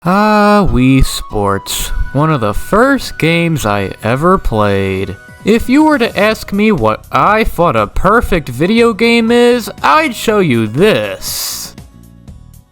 Wii Sports, one of the first games I ever played. If you were to ask me what I thought a perfect video game is, I'd show you this.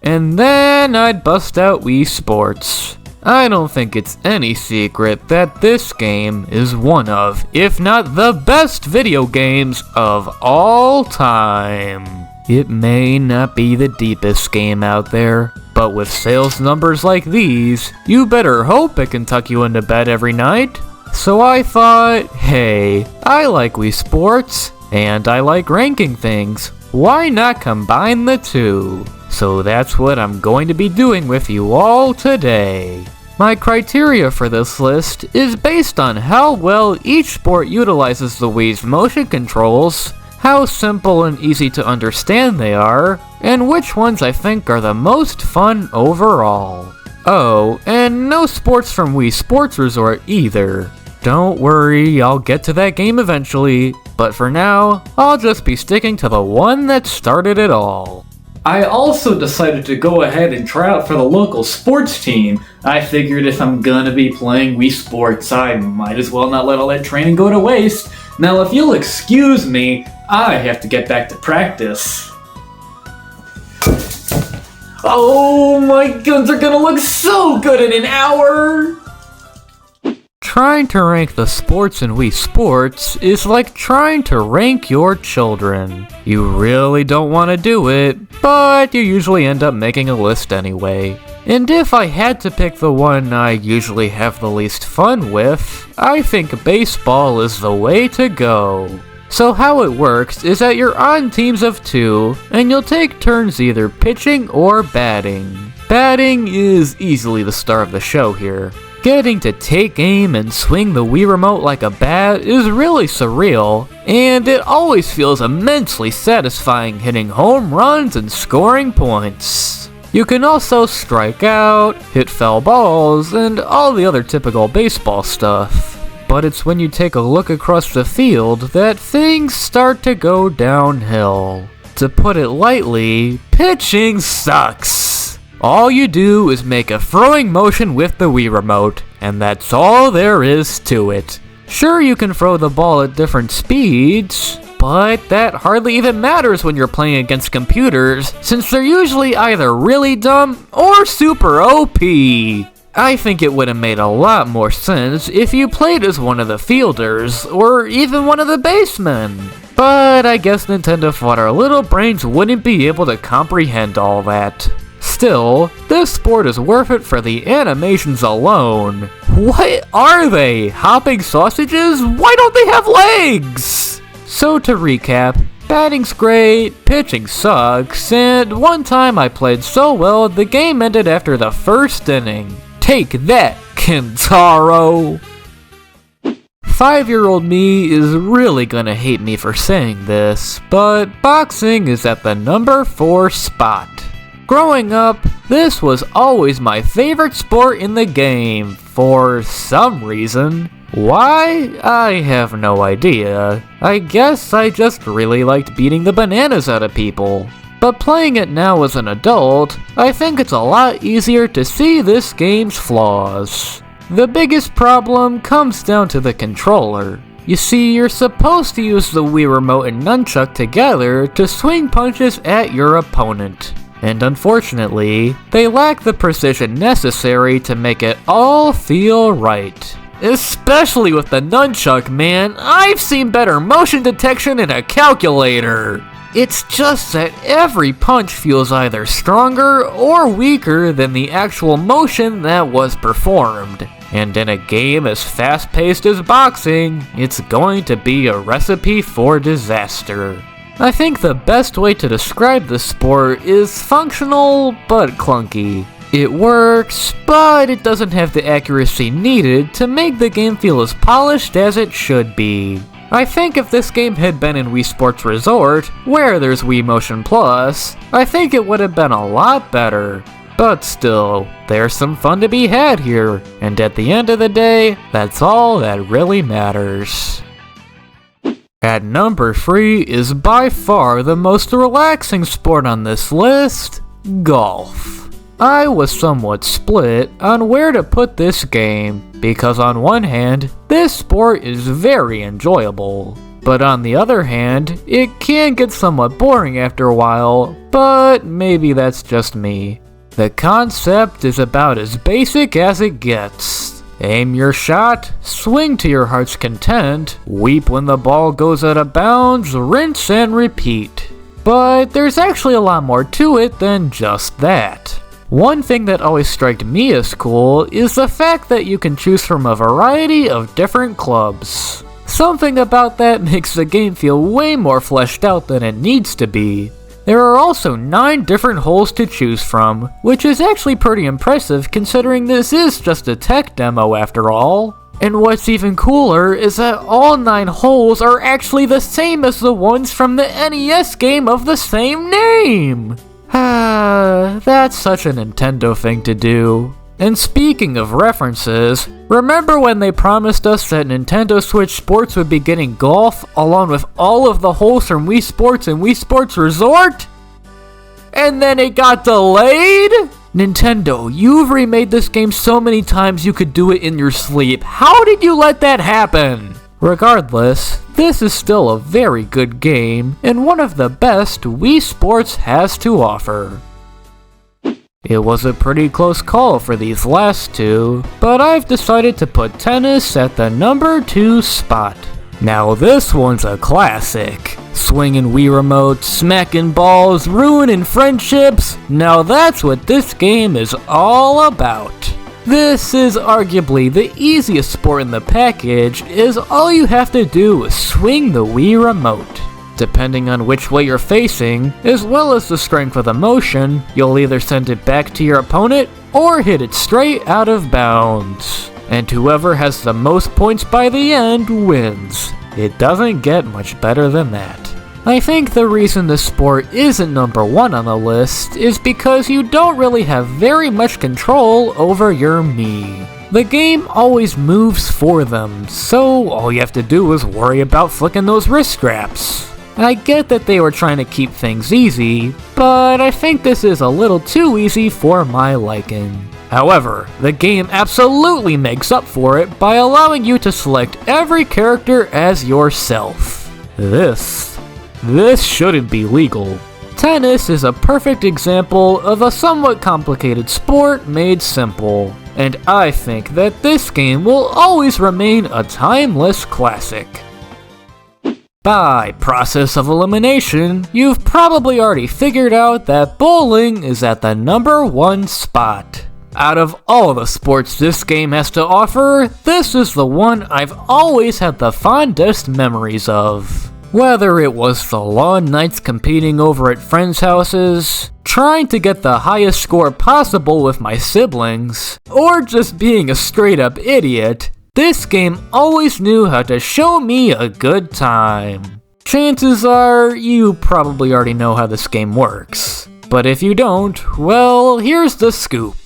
And then I'd bust out Wii Sports. I don't think it's any secret that this game is one of, if not the best video games of all time. It may not be the deepest game out there, but with sales numbers like these, you better hope it can tuck you into bed every night. So I thought, hey, I like Wii Sports, and I like ranking things. Why not combine the two? So that's what I'm going to be doing with you all today. My criteria for this list is based on how well each sport utilizes the Wii's motion controls, how simple and easy to understand they are, and which ones I think are the most fun overall. Oh, and no sports from Wii Sports Resort either. Don't worry, I'll get to that game eventually, but for now, I'll just be sticking to the one that started it all. I also decided to go ahead and try out for the local sports team. I figured if I'm gonna be playing Wii Sports, I might as well not let all that training go to waste. Now if you'll excuse me, I have to get back to practice. Oh, my guns are gonna look so good in an hour! Trying to rank the sports in Wii Sports is like trying to rank your children. You really don't want to do it, but you usually end up making a list anyway. And if I had to pick the one I usually have the least fun with, I think baseball is the way to go. So how it works is that you're on teams of 2, and you'll take turns either pitching or batting. Batting is easily the star of the show here. Getting to take aim and swing the Wii Remote like a bat is really surreal, and it always feels immensely satisfying hitting home runs and scoring points. You can also strike out, hit foul balls, and all the other typical baseball stuff. But it's when you take a look across the field that things start to go downhill. To put it lightly, pitching sucks. All you do is make a throwing motion with the Wii Remote, and that's all there is to it. Sure, you can throw the ball at different speeds, but that hardly even matters when you're playing against computers, since they're usually either really dumb or super OP. I think it would have made a lot more sense if you played as one of the fielders, or even one of the basemen. But I guess Nintendo thought our little brains wouldn't be able to comprehend all that. Still, this sport is worth it for the animations alone. What are they? Hopping sausages? Why don't they have legs? So to recap, batting's great, pitching sucks, and one time I played so well the game ended after the first inning. Take that, Kentaro! 5-year-old me is really gonna hate me for saying this, but boxing is at the number 4 spot. Growing up, this was always my favorite sport in the game, for some reason. Why? I have no idea. I guess I just really liked beating the bananas out of people. But playing it now as an adult, I think it's a lot easier to see this game's flaws. The biggest problem comes down to the controller. You see, you're supposed to use the Wii Remote and Nunchuck together to swing punches at your opponent. And unfortunately, they lack the precision necessary to make it all feel right. Especially with the Nunchuck, man, I've seen better motion detection in a calculator. It's just that every punch feels either stronger or weaker than the actual motion that was performed. And in a game as fast-paced as boxing, it's going to be a recipe for disaster. I think the best way to describe this sport is functional but clunky. It works, but it doesn't have the accuracy needed to make the game feel as polished as it should be. I think if this game had been in Wii Sports Resort, where there's Wii Motion Plus, I think it would have been a lot better. But still, there's some fun to be had here, and at the end of the day, that's all that really matters. At number 3 is by far the most relaxing sport on this list, golf. I was somewhat split on where to put this game, because on one hand, this sport is very enjoyable, but on the other hand, it can get somewhat boring after a while, but maybe that's just me. The concept is about as basic as it gets. Aim your shot, swing to your heart's content, weep when the ball goes out of bounds, rinse and repeat. But there's actually a lot more to it than just that. One thing that always struck me as cool is the fact that you can choose from a variety of different clubs. Something about that makes the game feel way more fleshed out than it needs to be. There are also 9 different holes to choose from, which is actually pretty impressive considering this is just a tech demo after all. And what's even cooler is that all 9 holes are actually the same as the ones from the NES game of the same name! That's such a Nintendo thing to do. And speaking of references, remember when they promised us that Nintendo Switch Sports would be getting golf along with all of the holes from Wii Sports and Wii Sports Resort? And then it got delayed? Nintendo, you've remade this game so many times you could do it in your sleep. How did you let that happen? Regardless, this is still a very good game, and one of the best Wii Sports has to offer. It was a pretty close call for these last two, but I've decided to put tennis at the number 2 spot. Now this one's a classic. Swinging Wii remotes, smacking balls, ruining friendships. Now that's what this game is all about. This is arguably the easiest sport in the package, as all you have to do is swing the Wii remote. Depending on which way you're facing, as well as the strength of the motion, you'll either send it back to your opponent or hit it straight out of bounds. And whoever has the most points by the end wins. It doesn't get much better than that. I think the reason this sport isn't number 1 on the list is because you don't really have very much control over your Mii. The game always moves for them, so all you have to do is worry about flicking those wrist straps. I get that they were trying to keep things easy, but I think this is a little too easy for my liking. However, the game absolutely makes up for it by allowing you to select every character as yourself. This shouldn't be legal. Tennis is a perfect example of a somewhat complicated sport made simple, and I think that this game will always remain a timeless classic. By process of elimination, you've probably already figured out that bowling is at the number 1 spot. Out of all the sports this game has to offer, this is the one I've always had the fondest memories of. Whether it was the long nights competing over at friends' houses, trying to get the highest score possible with my siblings, or just being a straight up idiot, this game always knew how to show me a good time. Chances are, you probably already know how this game works. But if you don't, well, here's the scoop.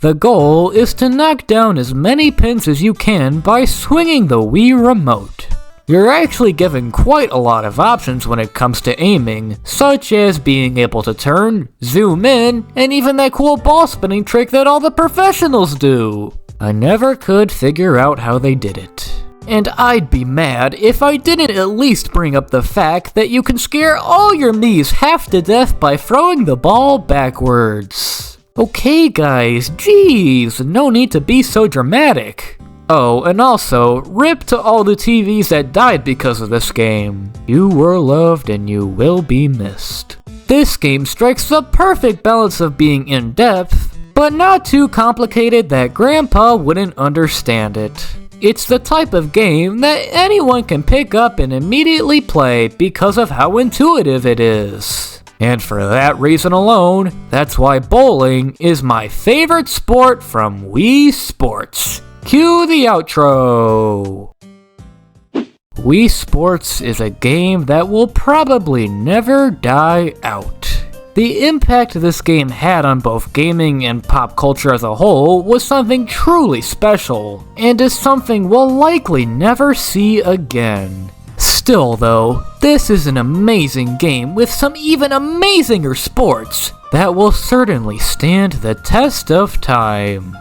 The goal is to knock down as many pins as you can by swinging the Wii remote. You're actually given quite a lot of options when it comes to aiming, such as being able to turn, zoom in, and even that cool ball spinning trick that all the professionals do. I never could figure out how they did it. And I'd be mad if I didn't at least bring up the fact that you can scare all your Miis half to death by throwing the ball backwards. Okay guys, jeez, no need to be so dramatic. Oh, and also, rip to all the TVs that died because of this game. You were loved and you will be missed. This game strikes the perfect balance of being in-depth, but not too complicated that Grandpa wouldn't understand it. It's the type of game that anyone can pick up and immediately play because of how intuitive it is. And for that reason alone, that's why bowling is my favorite sport from Wii Sports. Cue the outro! Wii Sports is a game that will probably never die out. The impact this game had on both gaming and pop culture as a whole was something truly special, and is something we'll likely never see again. Still though, this is an amazing game with some even amazinger sports that will certainly stand the test of time.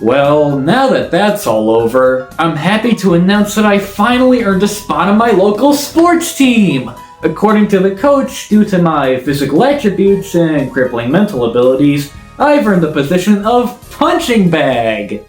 Well, now that that's all over, I'm happy to announce that I finally earned a spot on my local sports team! According to the coach, due to my physical attributes and crippling mental abilities, I've earned the position of punching bag!